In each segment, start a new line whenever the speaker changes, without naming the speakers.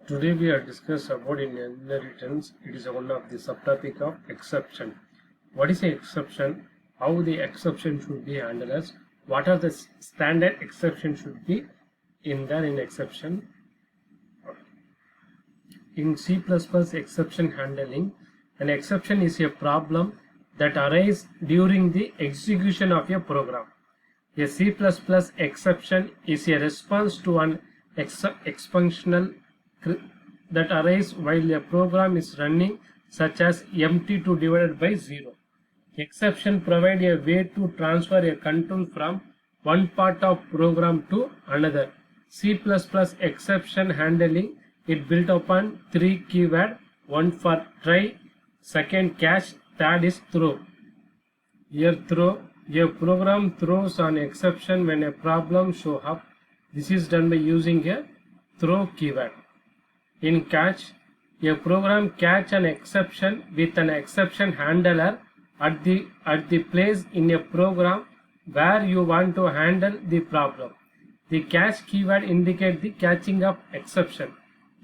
Today we are discuss about in inheritance. It is one of the subtopic of exception. What is an exception? How the exception should be handled? What are the standard exception should be in exception? In C++ exception handling, an exception is a problem that arises during the execution of a program. A C++ exception is a response to an exceptional that arises while a program is running, such as empty2 divided by 0. Exception provide a way to transfer a control from one part of program to another. C++ exception handling it built upon three keywords: one for try, second catch, third is throw. Here throw, a program throws an exception when a problem shows up. This is done by using a throw keyword. In catch, a program catch an exception with an exception handler at the place in a program where you want to handle the problem. The catch keyword indicates the catching of exception.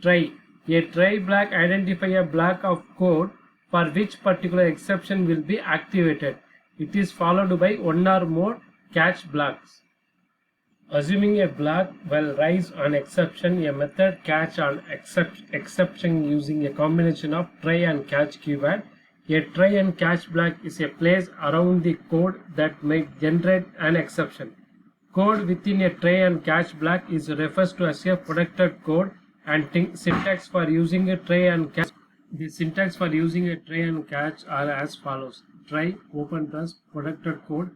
Try, a try block identifies a block of code for which particular exception will be activated. It is followed by one or more catch blocks. Assuming a block will raise an exception, a method catch an exception using a combination of try and catch keyword. A try and catch block is a place around the code that might generate an exception. Code within a try and catch block is referred to as a protected code, and syntax for using a try and catch. The syntax for using a try and catch are as follows: try, open plus, protected code,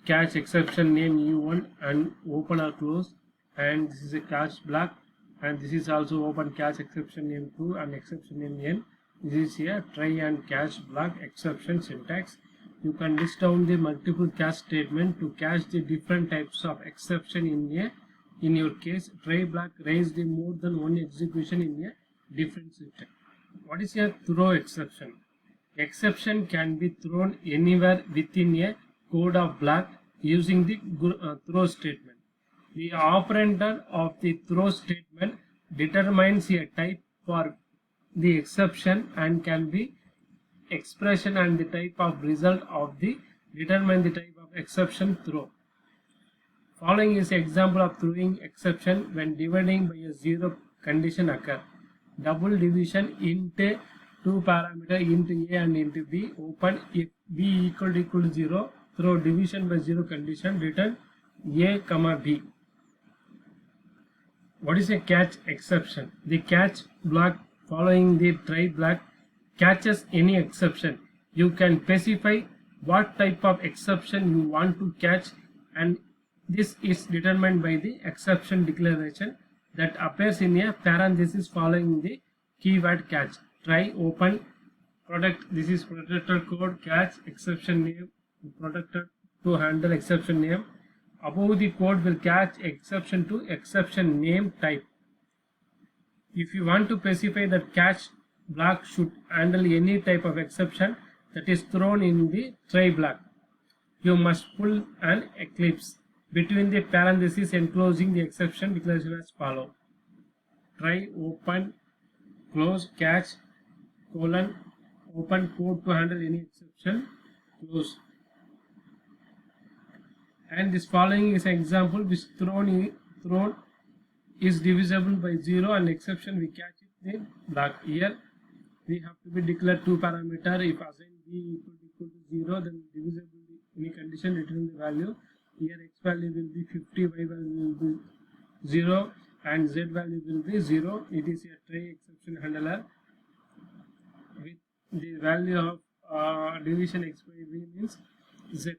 catch exception name u1 and open or close, and this is a catch block, and this is also open catch exception name 2 and exception name n. This is a try and catch block exception syntax. You can list down the multiple catch statement to catch the different types of exception in your case. Try block raised more than one execution in a different system. What is a throw exception? Exception can be thrown anywhere within a code of block using the throw statement. The operator of the throw statement determines a type for the exception and can be expression and the type of result of the determine the type of exception throw. Following is example of throwing exception when dividing by a zero condition occur. Double division int two parameter int a and int b. Open if b equal to 0, throw division by 0 condition, return a comma b. What is a catch exception? The catch block following the try block catches any exception. You can specify what type of exception you want to catch, and this is determined by the exception declaration that appears in a parenthesis following the keyword catch. Try, open, protect, this is protected code, catch, exception name, protected to handle exception name. Above the code will catch exception to exception name type. If you want to specify that catch block should handle any type of exception that is thrown in the try block, you must pull an ellipse between the parentheses enclosing the exception declaration as follow: try, open, close, catch, colon, open code to handle any exception, close. And this following is an example which thrown is divisible by 0 and exception we catch it in block. Here we have to be declared two parameter. If assign b equal to 0, then divisible any condition, return the value. Here x value will be 50, y value will be 0 and z value will be 0. It is a try exception handler with the value of division x by v means z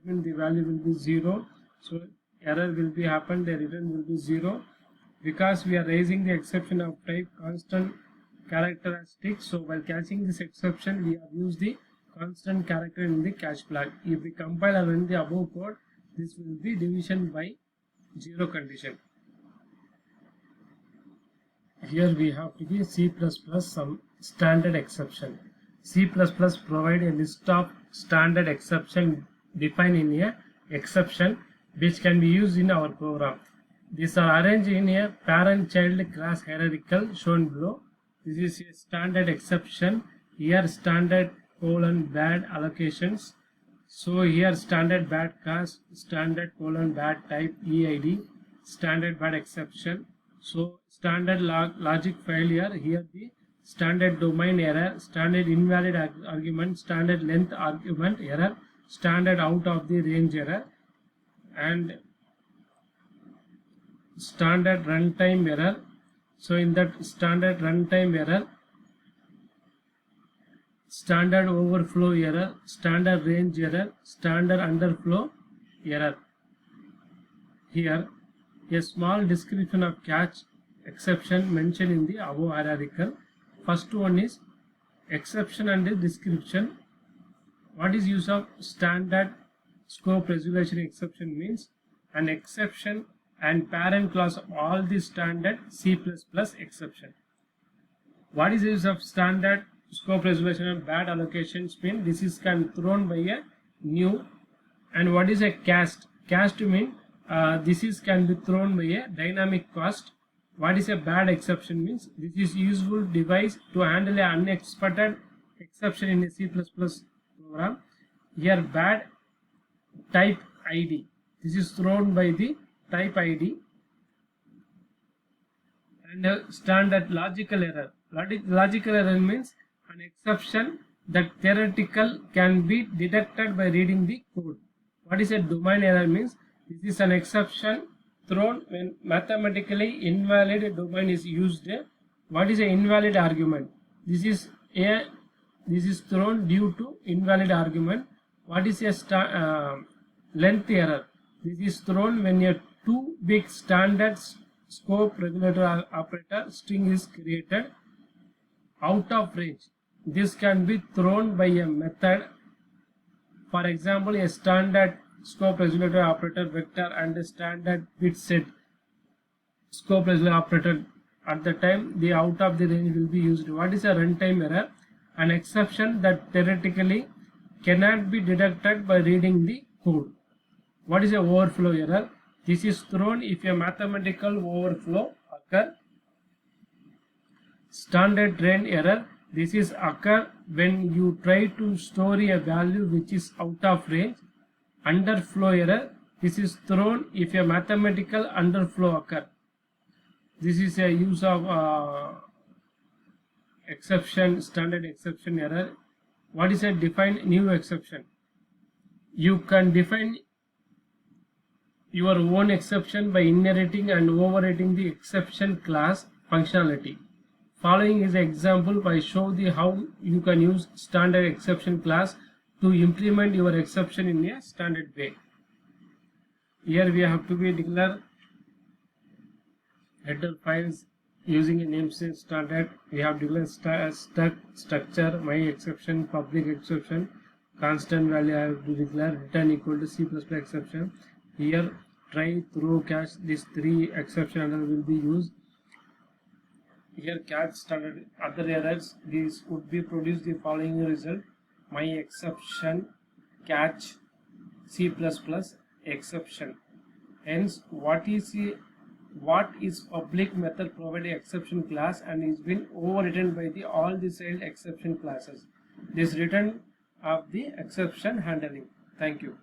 means the value will be 0, so error will be happen, the return will be 0. Because we are raising the exception of type constant characteristic, so while catching this exception we have used the constant character in the catch block. If we compile and run the above code, this will be division by 0 condition. Here we have to be C++ some standard exception. C++ provide a list of standard exception defined in a exception which can be used in our program. These are arranged in a parent-child class hierarchical shown below. This is a standard exception. Here standard bad allocations. So here standard bad class, standard bad type EID, standard bad exception. So standard logic failure. Here the standard domain error, standard invalid argument, standard length argument error, standard out of the range error, and standard runtime error. So in that standard runtime error, standard overflow error, standard range error, standard underflow error. Here a small description of catch exception mentioned in the above hierarchical. First one is exception and description. What is use of standard scope resolution exception means an exception and parent class of all the standard C++ exception. What is the use of standard scope resolution and bad allocations mean this is can thrown by a new. And what is a cast? Cast mean this is can be thrown by a dynamic cost. What is a bad exception means this is useful device to handle an unexpected exception in a C++ program. Here bad type ID, this is thrown by the type ID. And standard logical error. Logical error means an exception that theoretical can be detected by reading the code. What is a domain error means this is an exception thrown when mathematically invalid domain is used. What is an invalid argument? This is thrown due to invalid argument. What is a length error? This is thrown when a too big standard scope regulator operator string is created out of range. This can be thrown by a method. For example, a standard scope resolution operator vector and a standard bit set scope resolution operator. At the time the out of the range will be used. What is a runtime error? An exception that theoretically cannot be detected by reading the code. What is a overflow error? This is thrown if a mathematical overflow occur. Standard range error. This is occur when you try to store a value which is out of range. Underflow error. This is thrown if a mathematical underflow occur. This is a use of exception, standard exception error. What is a define new exception? You can define your own exception by inheriting and overriding the exception class functionality. Following is an example by show the how you can use standard exception class to implement your exception in a standard way. Here we have to be declare header files using a namespace standard. We have declared structure, my exception, public exception, constant value I have to declare, return equal to C++ exception. Here try, throw, catch, these three exception handles will be used. Here catch standard other errors, these would be produce the following result: my exception, catch, C++ exception. Hence what is public method provided exception class and is been overwritten by the all the child exception classes. This return of the exception handling. Thank you.